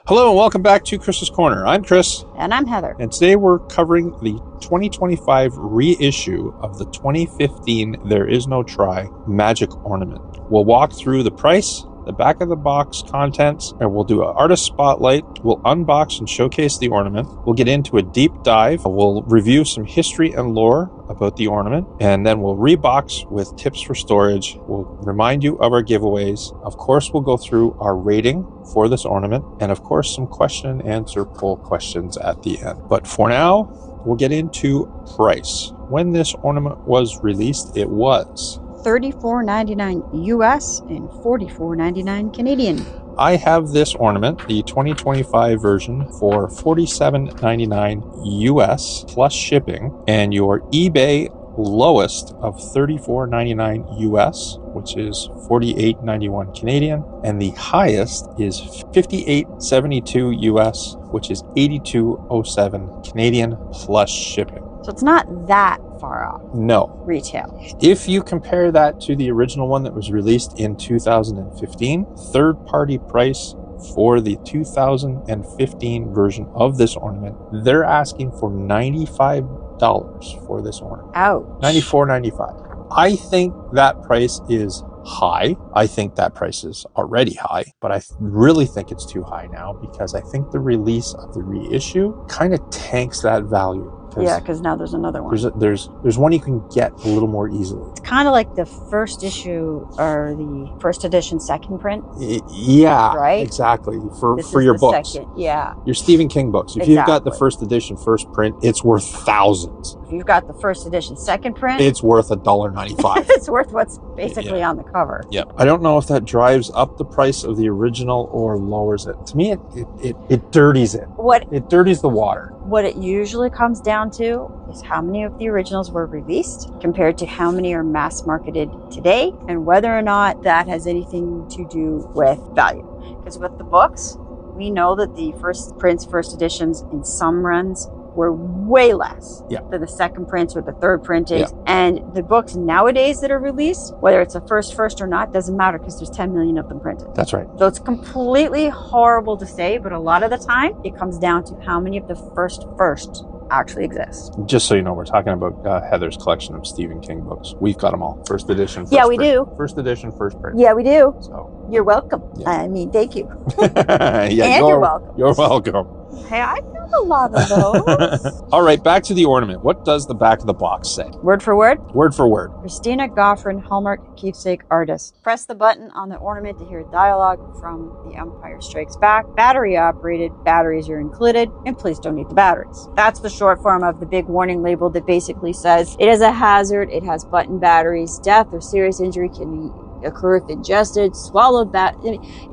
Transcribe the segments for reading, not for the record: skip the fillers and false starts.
Hello and welcome back to Chris's Corner. I'm Chris. And I'm Heather. And today we're covering the 2025 reissue of the 2015 There Is No Try Magic Ornament. We'll walk through the price, the back of the box contents, and we'll do an artist spotlight. We'll unbox and showcase the ornament. We'll get into a deep dive. We'll review some history and lore about the ornament, and then we'll rebox with tips for storage. We'll remind you of our giveaways. Of course, we'll go through our rating for this ornament, and of course, some question and answer poll questions at the end. But for now, we'll get into price. When this ornament was released, it was $34.99 US and $44.99 Canadian. I have this ornament, the 2025 version, for $47.99 US plus shipping, and your eBay lowest of $34.99 US, which is $48.91 Canadian, and the highest is $58.72 US, which is $82.07 Canadian plus shipping. So it's not that far off. No. Retail. If you compare that to the original one that was released in 2015, third-party price for the 2015 version of this ornament, they're asking for $95 for this ornament. Ouch. $94.95. I think that price is high. I think that price is already high, but I really think it's too high now because I think the release of the reissue kind of tanks that value. Yeah, because now there's another one. There's one you can get a little more easily. It's kind of like the first issue or the first edition second print. Yeah, right. Exactly. For your books. Second, yeah. Your Stephen King books. If you've got the first edition first print, it's worth thousands. If you've got the first edition second print, it's worth $1.95. It's worth what's basically on the cover. Yep. I don't know if that drives up the price of the original or lowers it. To me, it dirties it. It dirties the water. What it usually comes down to is how many of the originals were released compared to how many are mass marketed today, and whether or not that has anything to do with value. Because with the books, we know that the first prints, first editions in some runs were way less than the second prints or the third printings. And the books nowadays that are released, whether it's a first or not, doesn't matter because there's 10 million of them printed. That's right. So it's completely horrible to say, but a lot of the time it comes down to how many of the first actually exist. Just so you know, we're talking about Heather's collection of Stephen King books. We've got them all. First edition, first print. do. First edition, first print. Yeah, we do. So you're welcome. Yeah. I mean, thank you. And you're welcome. You're welcome. Hey, I got a lot of those. All right, back to the ornament. What does the back of the box say? Word for word? Word for word. Kristina Gaughran, Hallmark Keepsake Artist. Press the button on the ornament to hear dialogue from The Empire Strikes Back. Battery operated, batteries are included, and please don't eat the batteries. That's the short form of the big warning label that basically says it is a hazard, it has button batteries, death or serious injury can occur if ingested, swallowed,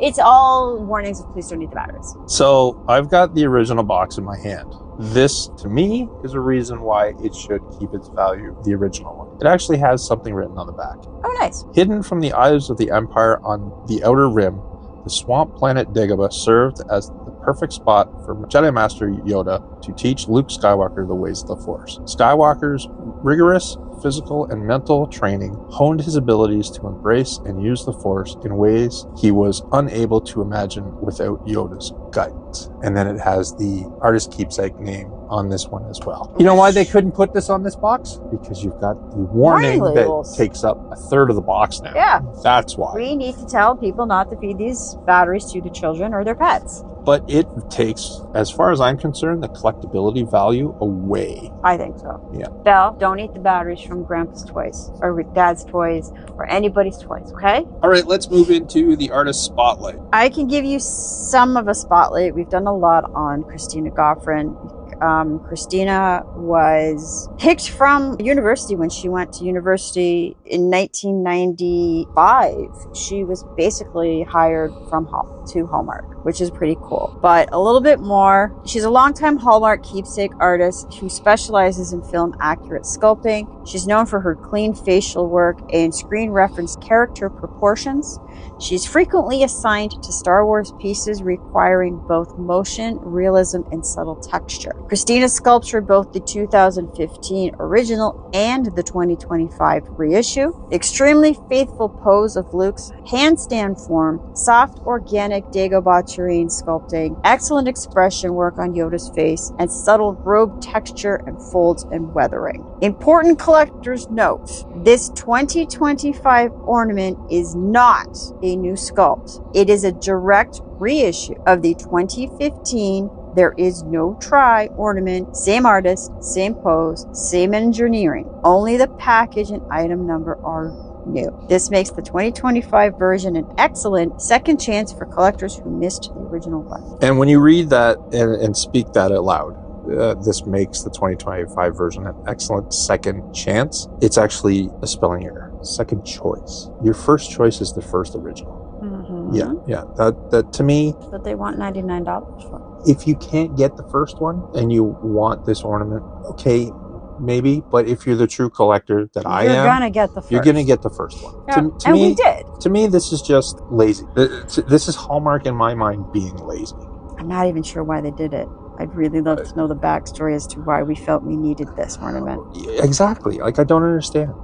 it's all warnings of please don't eat the batteries. So I've got the original box in my hand. This, to me, is a reason why it should keep its value, the original one. It actually has something written on the back. Oh, nice. Hidden from the eyes of the Empire on the outer rim, the swamp planet Dagobah served as the perfect spot for Jedi Master Yoda to teach Luke Skywalker the ways of the Force. Skywalker's rigorous physical and mental training honed his abilities to embrace and use the Force in ways he was unable to imagine without Yoda's guidance. And then it has the artist keepsake name on this one as well. You know why they couldn't put this on this box? Because you've got the warning that takes up a third of the box now. Yeah. That's why. We need to tell people not to feed these batteries to the children or their pets. But it takes, as far as I'm concerned, the collectability value away. I think so. Yeah. Belle, don't eat the batteries from Grandpa's toys or Dad's toys or anybody's toys, okay? All right, let's move into the artist spotlight. I can give you some of a spotlight. We've done a lot on Kristina Gaughran. Kristina was picked from university when she went to university in 1995. She was basically hired from Hallmark, which is pretty cool. But a little bit more, she's a longtime Hallmark keepsake artist who specializes in film accurate sculpting. She's known for her clean facial work and screen reference character proportions. She's frequently assigned to Star Wars pieces requiring both motion, realism, and subtle texture. Kristina sculptured both the 2015 original and the 2025 reissue. Extremely faithful pose of Luke's handstand form, soft organic Dagobah terrain sculpting, excellent expression work on Yoda's face, and subtle robe texture and folds and weathering. Important collector's note, this 2025 ornament is not a new sculpt. It is a direct reissue of the 2015 There Is No Try ornament, same artist, same pose, same engineering. Only the package and item number are new. This makes the 2025 version an excellent second chance for collectors who missed the original one. And when you read that and speak that out loud, this makes the 2025 version an excellent second chance. It's actually a spelling error. Second choice. Your first choice is the first original. Mm-hmm. Yeah. That to me. But they want $99 for it. If you can't get the first one and you want this ornament, okay, maybe. But if you're the true collector that I am, you're gonna get the first. You're gonna get the first one. Yeah. To me, we did. To me, this is just lazy. This is Hallmark in my mind being lazy. I'm not even sure why they did it. I'd really love to know the backstory as to why we felt we needed this ornament. Exactly. Like, I don't understand.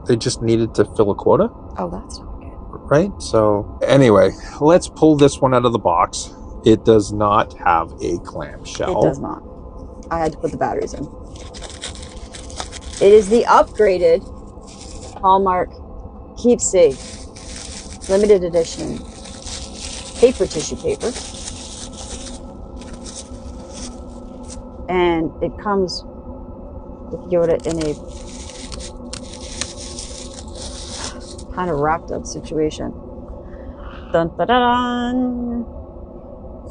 They just needed to fill a quota? Oh, that's not good. Right? So, anyway, let's pull this one out of the box. It does not have a clamshell. It does not. I had to put the batteries in. It is the upgraded Hallmark Keepsake limited edition paper tissue paper. And it comes with Yoda in a kind of wrapped up situation. Dun, dun, dun, dun.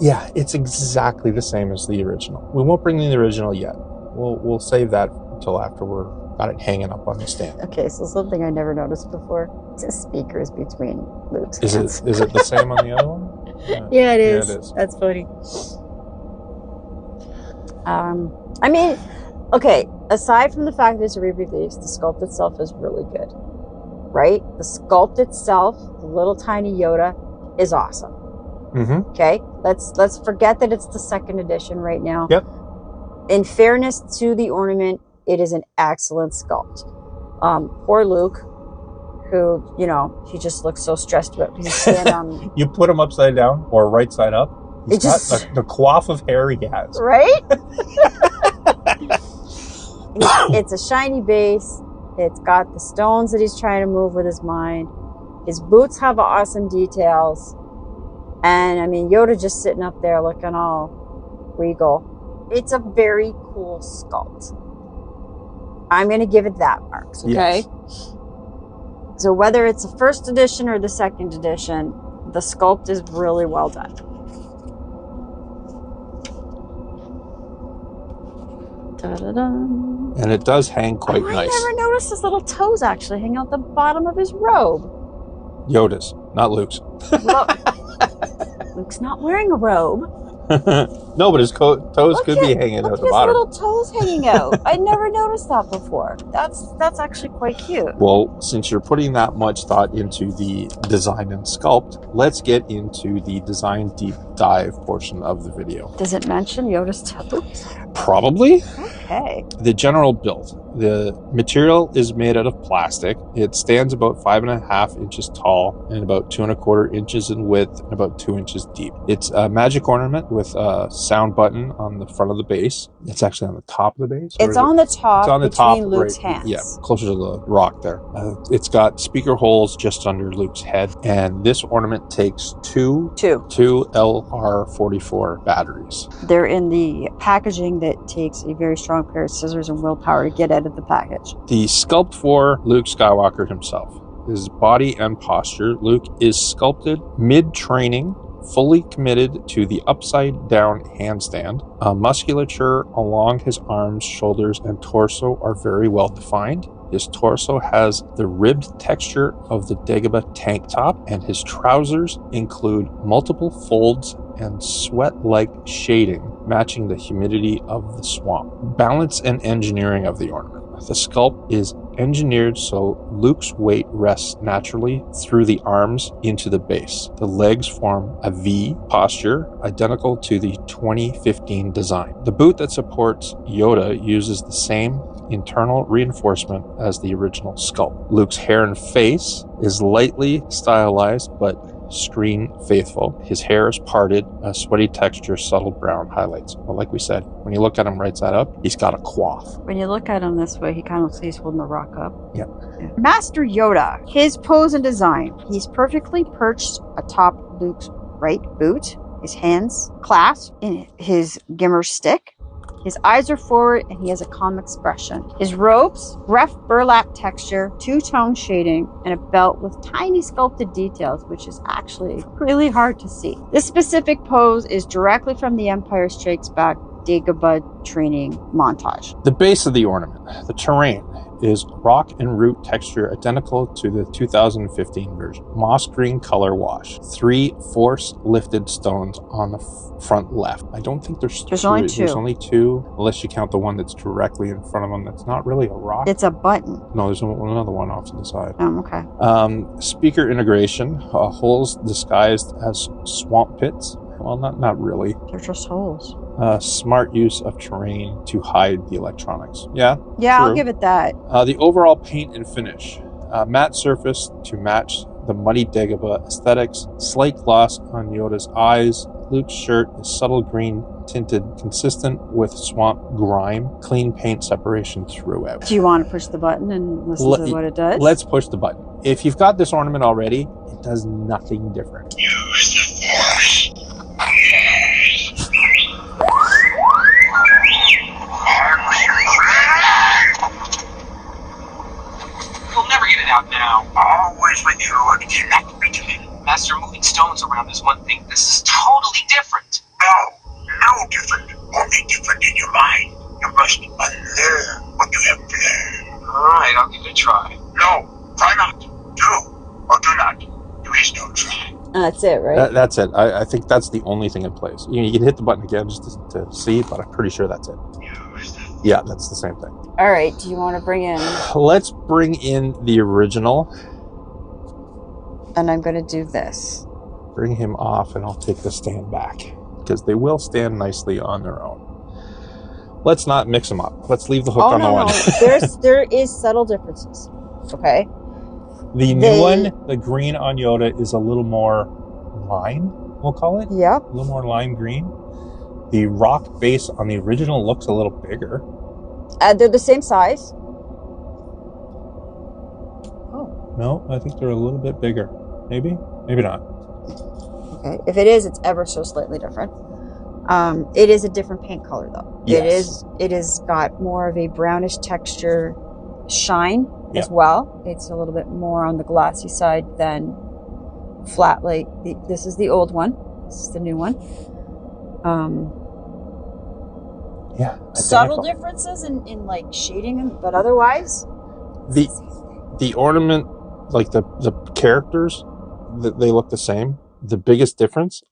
Yeah, it's exactly the same as the original. We won't bring the original yet. We'll save that until after we're got it hanging up on the stand. Okay, so something I never noticed before. It's speakers between Luke's hands. Is it the same on the other one? Yeah, it is. Yeah, it is. That's funny. I mean, okay, aside from the fact that it's a re-release, the sculpt itself is really good, right? The sculpt itself, the little tiny Yoda, is awesome. Mm-hmm. Okay, let's forget that it's the second edition right now. Yep. In fairness to the ornament, it is an excellent sculpt. Poor Luke, who, he just looks so stressed about his stand on. You put him upside down or right side up. He's got the coif of hair he has. Right? It's a shiny base. It's got the stones that he's trying to move with his mind. His boots have awesome details. And, I mean, Yoda just sitting up there looking all regal. It's a very cool sculpt. I'm going to give it that marks, okay? Yes. So whether it's the first edition or the second edition, the sculpt is really well done. Da-da-da. And it does hang quite nice. I never noticed his little toes actually hang out the bottom of his robe. Yoda's, not Luke's. Well, Luke's not wearing a robe. No, but his toes could be hanging out the bottom. Look at his little toes hanging out. I never noticed that before. That's actually quite cute. Well, since you're putting that much thought into the design and sculpt, let's get into the design deep dive portion of the video. Does it mention Yoda's toes? Probably. Okay. The general build. The material is made out of plastic. It stands about 5.5 inches tall and about 2 1/4 inches in width and about 2 inches deep. It's a magic ornament with a sound button on the front of the base. It's actually on the top of the base. It's on the top. It's on the between top, Luke's right, hands. Yeah, closer to the rock there. It's got speaker holes just under Luke's head, and this ornament takes two LR44 batteries. They're in the packaging that takes a very strong pair of scissors and willpower to get out of the package. The sculpt for Luke Skywalker himself. His body and posture. Luke is sculpted mid-training, fully committed to the upside-down handstand. Musculature along his arms, shoulders, and torso are very well defined. His torso has the ribbed texture of the Dagobah tank top, and his trousers include multiple folds and sweat-like shading, matching the humidity of the swamp. Balance and engineering of the ornament. The sculpt is engineered so Luke's weight rests naturally through the arms into the base. The legs form a V posture, identical to the 2015 design. The boot that supports Yoda uses the same internal reinforcement as the original sculpt. Luke's hair and face is lightly stylized but screen faithful. His hair is parted, a sweaty texture, subtle brown highlights. But like we said, when you look at him right side up, he's got a coif. When you look at him this way, he kind of looks like he's holding the rock up. Yep. Yeah. Master Yoda, his pose and design. He's perfectly perched atop Luke's right boot, his hands clasped in his gimmer stick. His eyes are forward and he has a calm expression. His robes, rough burlap texture, two-tone shading, and a belt with tiny sculpted details, which is actually really hard to see. This specific pose is directly from the Empire Strikes Back Dagobah training montage. The base of the ornament, the terrain, is rock and root texture identical to the 2015 version. Moss green color wash. 3 force lifted stones on the front left. I don't think there's only 2. There's only 2, unless you count the one that's directly in front of them. That's not really a rock. It's a button. No, there's another one off to the side. Okay. Speaker integration, holes disguised as swamp pits. Well, not really. They're just holes. Smart use of terrain to hide the electronics. Yeah, Yeah, true. I'll give it that. The overall paint and finish. Matte surface to match the muddy Dagobah aesthetics. Slight gloss on Yoda's eyes. Luke's shirt is subtle green tinted, consistent with swamp grime. Clean paint separation throughout. Do you want to push the button and listen to what it does? Let's push the button. If you've got this ornament already, it does nothing different. Use the Force. You'll never get it out now. Always with you and cannot be taken. Master, moving stones around is one thing. This is totally different. No different. Only different in your mind. You must unlearn what you have learned. Alright, I'll give it a try. No, try not. Do or do not. There is no try. That's it, right? That's it. I think that's the only thing in place. You can hit the button again just to see, but I'm pretty sure that's it. Yeah, that's the same thing. All right. Do you want to bring in? Let's bring in the original. And I'm going to do this. Bring him off, and I'll take the stand back because they will stand nicely on their own. Let's not mix them up. Let's leave the hook on the one. There is subtle differences. Okay. The new one, the green on Yoda, is a little more lime, we'll call it. Yep. A little more lime green. The rock base on the original looks a little bigger. They're the same size. Oh. No, I think they're a little bit bigger. Maybe? Maybe not. Okay. If it is, it's ever so slightly different. It is a different paint color, though. Yes. It is got more of a brownish texture shine as well. It's a little bit more on the glossy side than flat. Like this is the old one. This is the new one. Subtle differences in like shading, but otherwise the ornament, like the characters, they look the same. The biggest difference,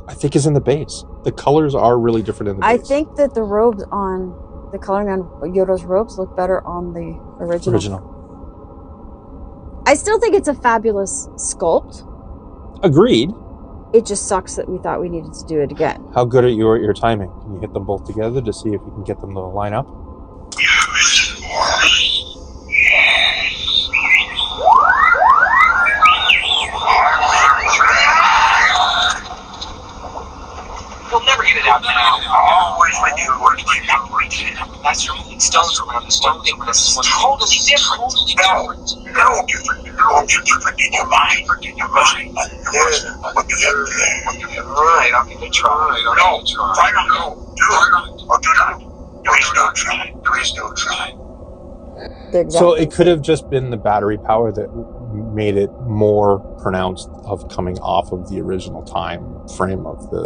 I think, is in the base. The colors are really different in the base. I think that the robes on the coloring on Yoda's robes look better on the original. I still think it's a fabulous sculpt. Agreed. It just sucks that we thought we needed to do it again. How good are you at your timing? Can you hit them both together to see if you can get them to line up? Use the Force. You'll never get it out now. Always with you and cannot be taken. Master, moving stones around is one thing. This is totally different. No different. Only different in your mind. You must unlearn what you have learned. Alright, I'll give it a try. No, try not. Do or do not. There is no try. There is no try. So it could have just been the battery power that made it more pronounced of coming off of the original time frame of the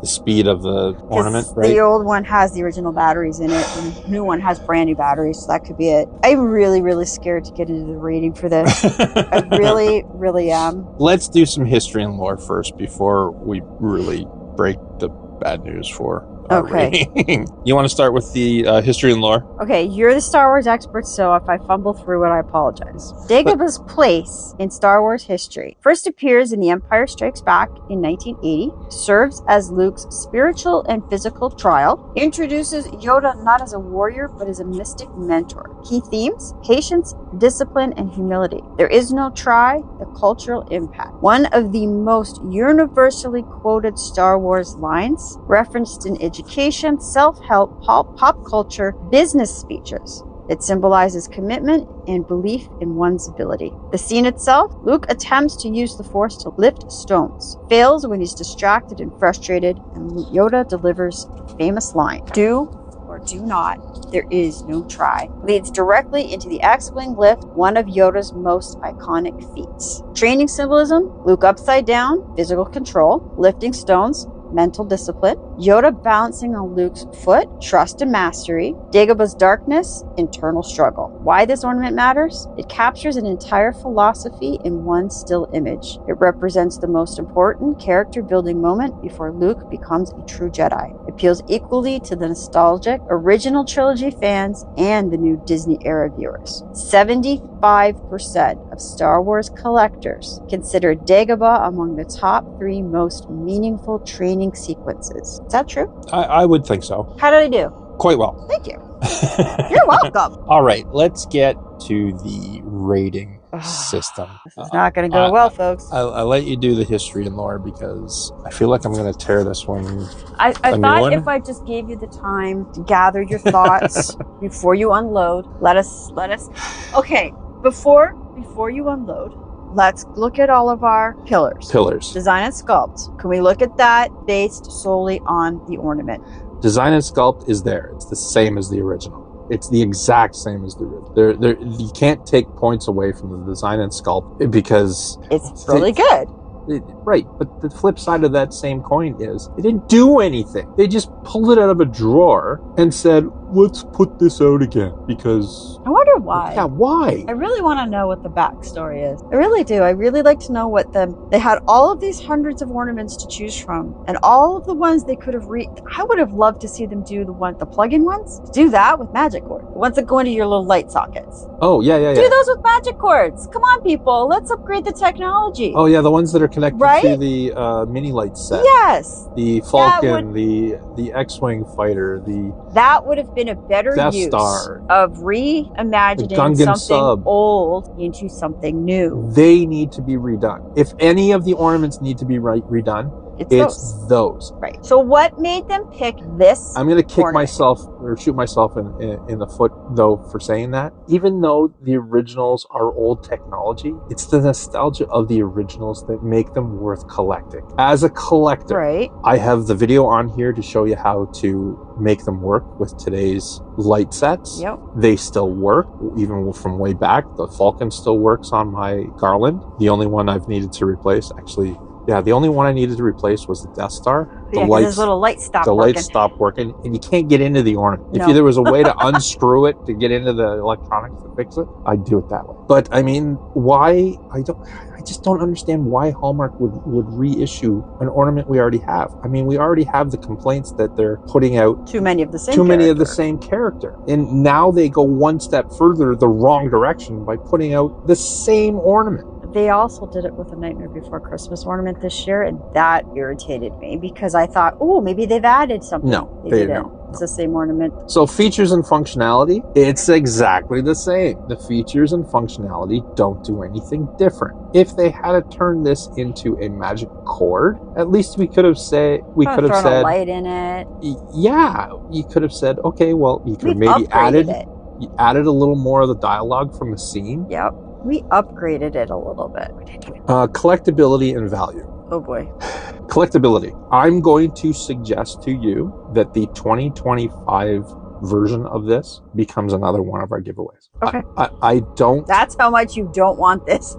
speed of the ornament, right? The old one has the original batteries in it, and the new one has brand new batteries, so that could be it. I'm really, really scared to get into the rating for this. I really, really am. Let's do some history and lore first before we really break the bad news for Okay. rating. You want to start with the history and lore? Okay, you're the Star Wars expert, so if I fumble through it, I apologize. Dagobah's place in Star Wars history first appears in The Empire Strikes Back in 1980, serves as Luke's spiritual and physical trial, introduces Yoda not as a warrior, but as a mystic mentor. Key themes: patience, discipline, and humility. There is no try, the cultural impact. One of the most universally quoted Star Wars lines, referenced in education, self-help, pop culture, business speeches. It symbolizes commitment and belief in one's ability. The scene itself, Luke attempts to use the Force to lift stones, fails when he's distracted and frustrated, and Yoda delivers a famous line, "Do or do not, there is no try," leads directly into the X-Wing lift, one of Yoda's most iconic feats. Training symbolism, Luke upside down, physical control, lifting stones, mental discipline. Yoda balancing on Luke's foot, trust and mastery. Dagobah's darkness, internal struggle. Why this ornament matters? It captures an entire philosophy in one still image. It represents the most important character building moment before Luke becomes a true Jedi. It appeals equally to the nostalgic original trilogy fans and the new Disney era viewers. 75% of Star Wars collectors consider Dagobah among the top 3 most meaningful training sequences. Is that true? I would think so. How did I do? Quite well. Thank you. You're welcome. All right, let's get to the rating system. This is not going to go well, folks. I'll let you do the history and lore because I feel like I'm going to tear this one. I thought if I just gave you the time to gather your thoughts before you unload, let us. Okay, before you unload, let's look at all of our pillars. Design and sculpt. Can we look at that based solely on the ornament? Design and sculpt is there. It's the same as the original. It's the exact same as the original. You can't take points away from the design and sculpt because it's really good. Right, but the flip side of that same coin is they didn't do anything. They just pulled it out of a drawer and said, let's put this out again because... I wonder why. Yeah, why? I really want to know what the backstory is. I really do. I really like to know what they had all of these hundreds of ornaments to choose from and all of the ones they could have I would have loved to see them do the plug-in ones. Do that with magic cord. The ones that go into your little light sockets. Oh, yeah. Do those with magic cords. Come on, people. Let's upgrade the technology. Oh, yeah, the ones that are connected to the mini light set. Yes. The Falcon, the X-Wing fighter, that would have been a better Death use Star, of reimagining something old into something new. They need to be redone. If any of the ornaments need to be redone, it's those. Right. So what made them pick this? I'm going to kick myself or shoot myself in the foot, though, for saying that. Even though the originals are old technology, it's the nostalgia of the originals that make them worth collecting. As a collector, right. I have the video on here to show you how to make them work with today's light sets. Yep. They still work, even from way back. The Falcon still works on my Garland. The only one I've needed to replace, the only one I needed to replace was the Death Star. The little light stopped working. Light stopped working, and you can't get into the ornament. No. If there was a way to unscrew it to get into the electronics to fix it, I'd do it that way. But I mean, why? I just don't understand why Hallmark would reissue an ornament we already have. I mean, we already have the complaints that they're putting out too many of the same character. And now they go one step further the wrong direction by putting out the same ornament. They also did it with a Nightmare Before Christmas ornament this year, and that irritated me because I thought, oh, maybe they've added something. No, they didn't. It's the same ornament. So features and functionality, it's exactly the same. The features and functionality don't do anything different. If they had to turn this into a magic cord, at least we could have said a light in it. Yeah, you could have said, okay, well, you could have maybe added a little more of the dialogue from the scene. Yep. We upgraded it a little bit. Collectability and value. Oh boy. Collectability. I'm going to suggest to you that the 2025 version of this becomes another one of our giveaways. Okay. I don't... That's how much you don't want this.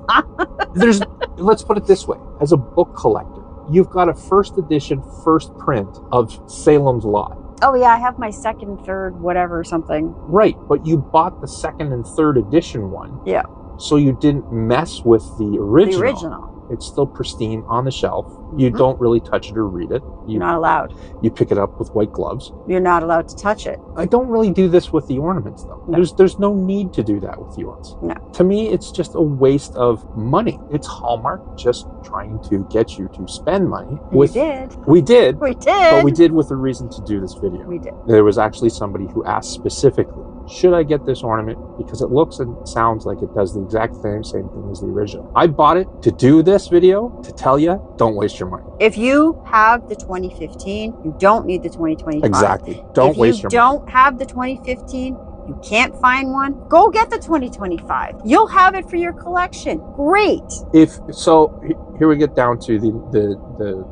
Let's put it this way. As a book collector, you've got a first edition, first print of Salem's Lot. Oh yeah, I have my second, third, whatever, something. Right, but you bought the second and third edition one. Yeah. So you didn't mess with the original. It's still pristine on the shelf. You don't really touch it or read it. You're not allowed. You pick it up with white gloves. You're not allowed to touch it. I don't really do this with the ornaments, though. No. There's no need to do that with the ones. No. To me, it's just a waste of money. It's Hallmark just trying to get you to spend money. We did. We did. We did. But we did with a reason to do this video. We did. There was actually somebody who asked specifically, should I get this ornament? Because it looks and sounds like it does the exact same thing as the original. I bought it to do this video to tell you, don't waste your money. If you have the 2015, you don't need the 2025. Exactly. Don't waste your money. If you don't have the 2015, you can't find one, go get the 2025. You'll have it for your collection. Great. Here we get down to the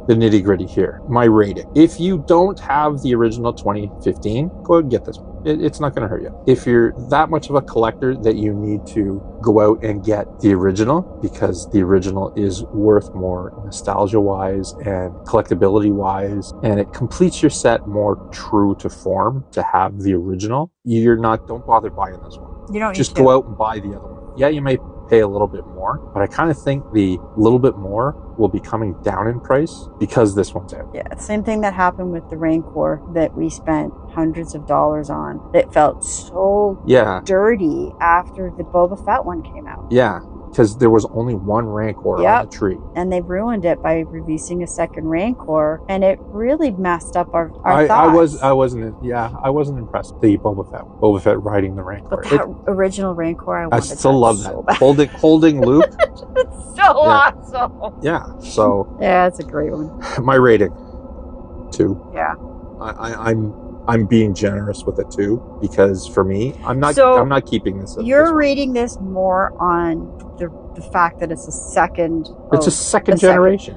nitty gritty here. My rating. If you don't have the original 2015, go ahead and get this one. It's not going to hurt you. If you're that much of a collector that you need to go out and get the original, because the original is worth more nostalgia-wise and collectability-wise, and it completes your set more true to form to have the original, don't bother buying this one. You don't just need to. go out and buy the other one. Yeah, you may pay a little bit more, but I kind of think the little bit more will be coming down in price because this one's out. Yeah, same thing that happened with the Rancor that we spent hundreds of dollars on. It felt so dirty after the Boba Fett one came out. Yeah, because there was only one Rancor on the tree. And they ruined it by releasing a second Rancor, and it really messed up our thoughts. I wasn't impressed with the Boba Fett riding the Rancor. But that original Rancor, I still love that. So holding Luke. It's so awesome. Yeah. So yeah, it's a great one. My rating, 2. Yeah. I'm being generous with it too, because for me, I'm not keeping this. You're rating this more on the fact that it's a second. It's a second generation.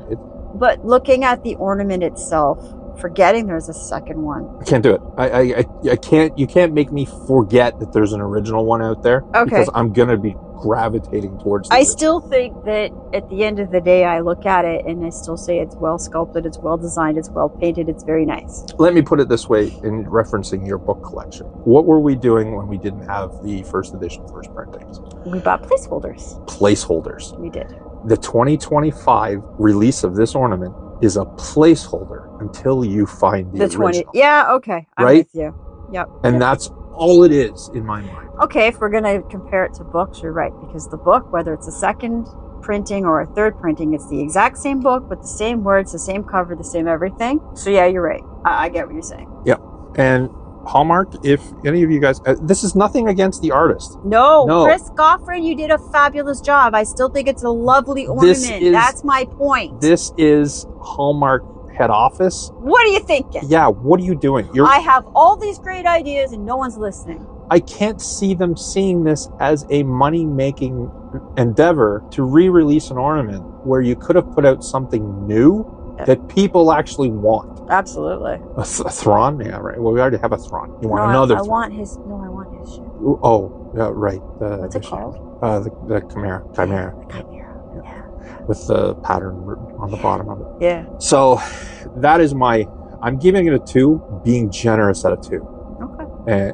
But looking at the ornament itself, forgetting there's a second one. I can't do it. I can't. You can't make me forget that there's an original one out there. Okay. Because I'm gonna be gravitating towards. I still think that at the end of the day, I look at it and I still say it's well sculpted, it's well designed, it's well painted, it's very nice. Let me put it this way, in referencing your book collection. What were we doing when we didn't have the first edition, first printings? We bought placeholders. Placeholders. We did. The 2025 release of this ornament is a placeholder until you find the original. Yeah, okay. I'm with you. Yep. And that's all it is in my mind. Okay, if we're going to compare it to books, you're right. Because the book, whether it's a second printing or a third printing, it's the exact same book with the same words, the same cover, the same everything. So yeah, you're right. I get what you're saying. Yeah. And Hallmark, if any of you guys, this is nothing against the artist. No. Chris Gaughran, you did a fabulous job. I still think it's a lovely ornament. That's my point. This is Hallmark head office. What are you thinking? Yeah, what are you doing? I have all these great ideas and no one's listening. I can't see them seeing this as a money-making endeavor to re-release an ornament where you could have put out something new that people actually want. Absolutely. A Thrawn? Yeah, right. Well, we already have a Thrawn. You want another Thrawn. I want his ship. Oh, yeah, right. What's it called? The Chimera. Chimera. With the pattern on the bottom of it. Yeah. So that is I'm giving it a 2, being generous at a 2. Okay.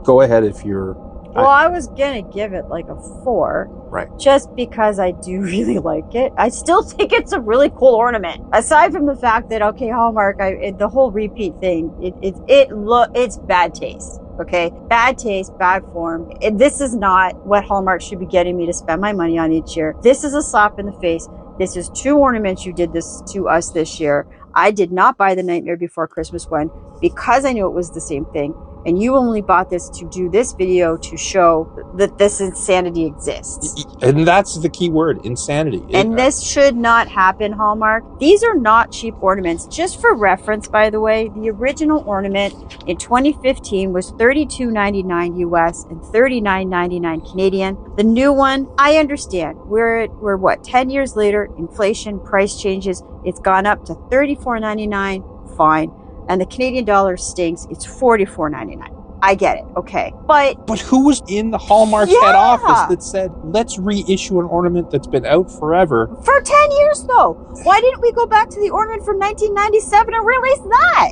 Go ahead if you're... Well, I was going to give it like a 4. Right. Just because I do really like it. I still think it's a really cool ornament. Aside from the fact that, okay, Hallmark, the whole repeat thing, it's bad taste. Okay? Bad taste, bad form. This is not what Hallmark should be getting me to spend my money on each year. This is a slap in the face. This is 2 ornaments you did this to us this year. I did not buy the Nightmare Before Christmas one because I knew it was the same thing. And you only bought this to do this video to show that this insanity exists. And that's the key word, insanity. And this should not happen, Hallmark. These are not cheap ornaments. Just for reference, by the way, the original ornament in 2015 was $32.99 US and $39.99 Canadian. The new one, I understand. We're what, 10 years later, inflation, price changes. It's gone up to $34.99. Fine. And the Canadian dollar stinks. It's $44.99. I get it. Okay. But who was in the Hallmark head office that said, let's reissue an ornament that's been out forever? For 10 years, though. Why didn't we go back to the ornament from 1997 and release that?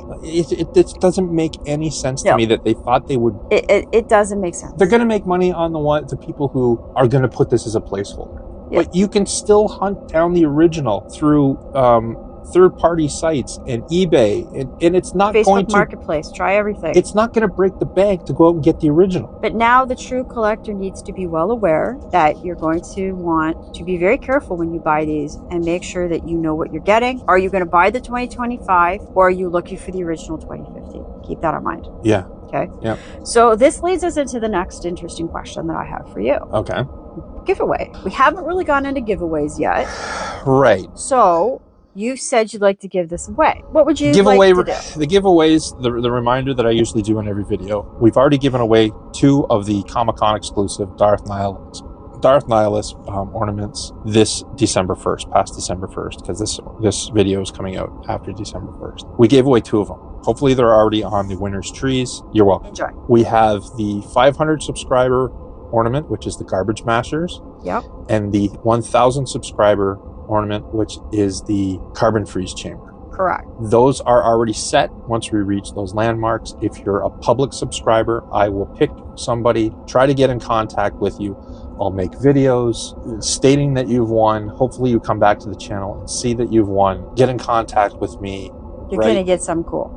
It doesn't make any sense to me that they thought they would. It doesn't make sense. They're going to make money on the people who are going to put this as a placeholder. but you can still hunt down the original through third-party sites and eBay, and it's not Facebook going to Marketplace. Try everything. It's not going to break the bank to go out and get the original. But now the true collector needs to be well aware that you're going to want to be very careful when you buy these and make sure that you know what you're getting. Are you going to buy the 2025 or are you looking for the original 2015? Keep that in mind. Yeah. Okay. Yeah. So this leads us into the next interesting question that I have for you. Okay. Giveaway. We haven't really gone into giveaways yet. Right. So you said you'd like to give this away. What would you giveaway like to do? The giveaways, the reminder that I usually do in every video. We've already given away 2 of the Comic-Con exclusive Darth Nihilus ornaments this December 1st, past December 1st, because this video is coming out after December 1st. We gave away 2 of them. Hopefully they're already on the winner's trees. You're welcome. Enjoy. We have the 500 subscriber ornament, which is the Garbage Masters. Yep. And the 1,000 subscriber ornament, which is the Carbon Freeze Chamber. Correct. Those are already set once we reach those landmarks. If you're a public subscriber, I will pick somebody, try to get in contact with you. I'll make videos stating that you've won. Hopefully you come back to the channel and see that you've won. Get in contact with me. You're going to get some cool.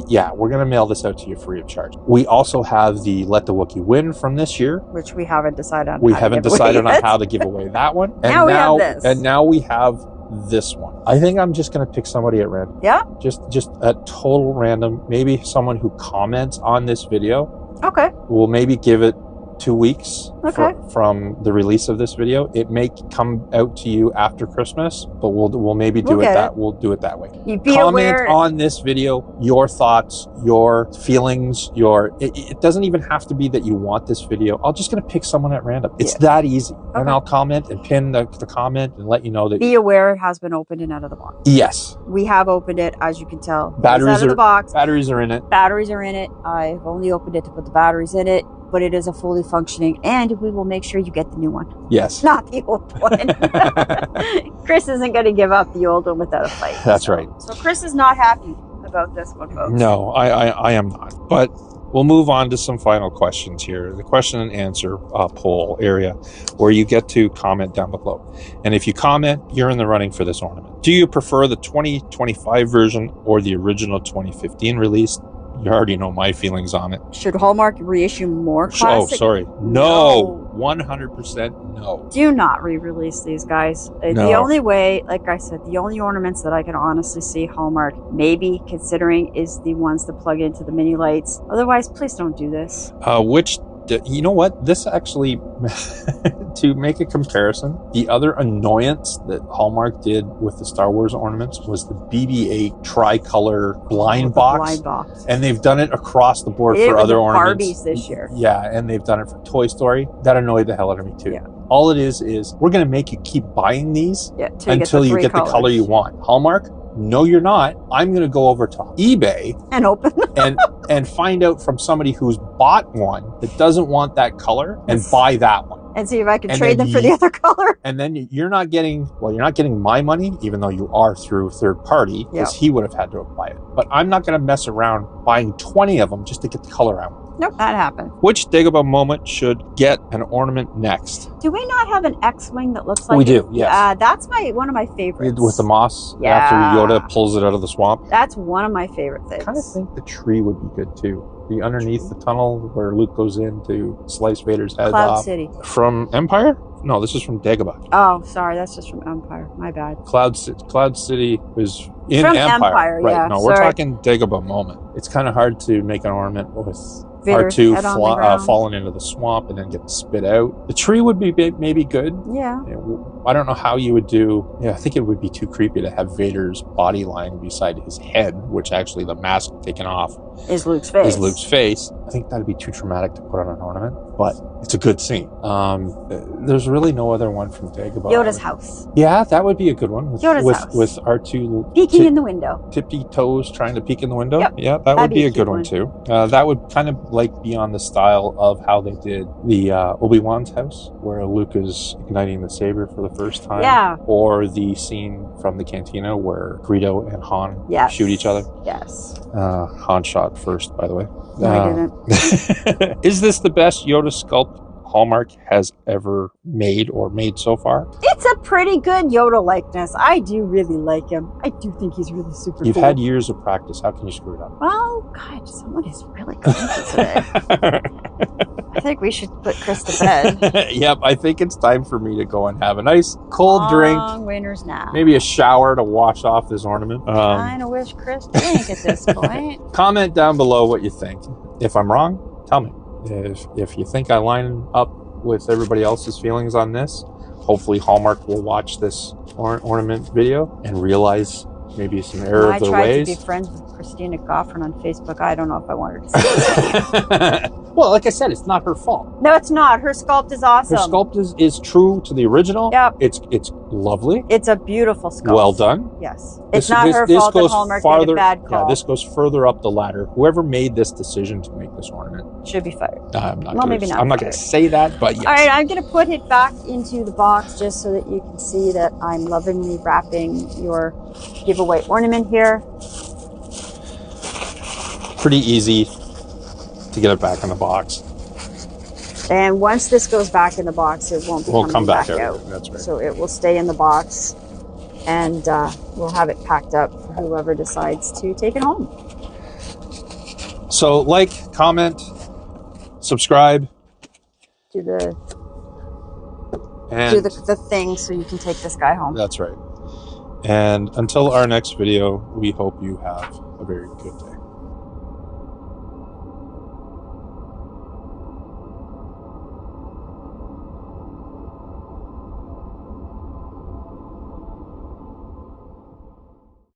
Yeah, we're going to mail this out to you free of charge. We also have the Let the Wookiee Win from this year. Which we haven't decided on. We haven't decided on how to give away that one. And now we have this. And now we have this one. I think I'm just going to pick somebody at random. Yeah? Just a total random. Maybe someone who comments on this video. Okay. We'll maybe give it 2 weeks from the release of this video. It may come out to you after Christmas, but we'll maybe do we'll do it that way. You be Comment aware on this video your thoughts, your feelings, it doesn't even have to be that you want this video. I'm just going to pick someone at random. It's that easy. And I'll comment and pin the comment and let you know that. Be aware it has been opened and out of the box. Yes. We have opened it, as you can tell. Batteries out of the box. Batteries are in it. Batteries are in it. I've only opened it to put the batteries in it, but it is a fully functioning, and we will make sure you get the new one. Yes. Not the old one. Chris isn't going to give up the old one without a fight. That's right. So Chris is not happy about this one, folks. No, I am not. But we'll move on to some final questions here. The question and answer poll area where you get to comment down below. And if you comment, you're in the running for this ornament. Do you prefer the 2025 version or the original 2015 release? You already know my feelings on it. Should Hallmark reissue more classic? Oh, sorry. No. 100% no. Do not re-release these, guys. No. The only way, like I said, the only ornaments that I can honestly see Hallmark maybe considering is the ones that plug into the mini lights. Otherwise, please don't do this. You know what? This actually, to make a comparison, the other annoyance that Hallmark did with the Star Wars ornaments was the BB-8 tricolor blind box. And they've done it across the board for other ornaments. Barbies this year. Yeah, and they've done it for Toy Story. That annoyed the hell out of me too. Yeah. All it is we're going to make you keep buying these until you get the color you want. Hallmark, no, you're not. I'm going to go over to eBay and open and find out from somebody who's bought one that doesn't want that color and buy that one. And see if I can trade them for the other color. And then you're not getting my money, even though you are through third party, because he would have had to apply it. But I'm not going to mess around buying 20 of them just to get the color I want. Nope, that happened. Which Dagobah moment should get an ornament next? Do we not have an X-Wing that looks like We do, yes. That's one of my favorites. With the moss after Yoda pulls it out of the swamp? That's one of my favorite things. I kind of think the tree would be good too. The underneath the tunnel where Luke goes in to slice Vader's head Cloud off. City. From Empire? No, this is from Dagobah. Oh, sorry, that's just from Empire. My bad. Cloud City was in from Empire. Right, yeah. no, we're talking Dagobah moment. It's kind of hard to make an ornament with Vader's R2 falling into the swamp and then get spit out. The tree would be maybe good. Yeah. I don't know how you would do. I think it would be too creepy to have Vader's body lying beside his head, which actually the mask taken off is Luke's face. I think that'd be too traumatic to put on an ornament, but it's a good scene. There's really no other one from Dagobah. Yoda's house. Yeah, that would be a good one. Yoda's house. With R2 peeking in the window. Tippy toes trying to peek in the window. Yep. Yeah, that would be a good one too. That would kind of be on the style of how they did the Obi-Wan's house, where Luke is igniting the saber for the first time. Yeah. Or the scene from the cantina where Greedo and Han shoot each other. Yes. Han shot first, by the way. No, I didn't. Is this the best Yoda sculpt Hallmark has ever made or made so far. It's a pretty good Yoda likeness. I do really like him. I do think he's really super You've cool. had years of practice. How can you screw it up? Well, God, someone is really cranky today. I think we should put Chris to bed. Yep, I think it's time for me to go and have a nice cold drink. Long winter's nap. Maybe a shower to wash off this ornament. Kind of wish Chris drank at this point. Comment down below what you think. If I'm wrong, tell me. If you think I line up with everybody else's feelings on this, hopefully Hallmark will watch this ornament video and realize maybe some error of their ways. I tried to be friends with Kristina Gaughran on Facebook. I don't know if I wanted to say that. Well, like I said, it's not her fault. No, it's not. Her sculpt is awesome. Her sculpt is true to the original. Yep. It's lovely. It's a beautiful sculpt. Well done. Yes. It's not her fault that Hallmark made a bad call. Yeah, this goes further up the ladder. Whoever made this decision to make this ornament should be fired. I'm not Well, gonna, maybe not I'm not going to say that, but yes. All right, I'm going to put it back into the box just so that you can see that I'm lovingly wrapping your giveaway ornament here. Pretty easy to get it back in the box. And once this goes back in the box, it won't be coming back out. That's right. So it will stay in the box, and we'll have it packed up for whoever decides to take it home. So like, comment, subscribe. Do the thing so you can take this guy home. That's right. And until our next video, we hope you have a very good day.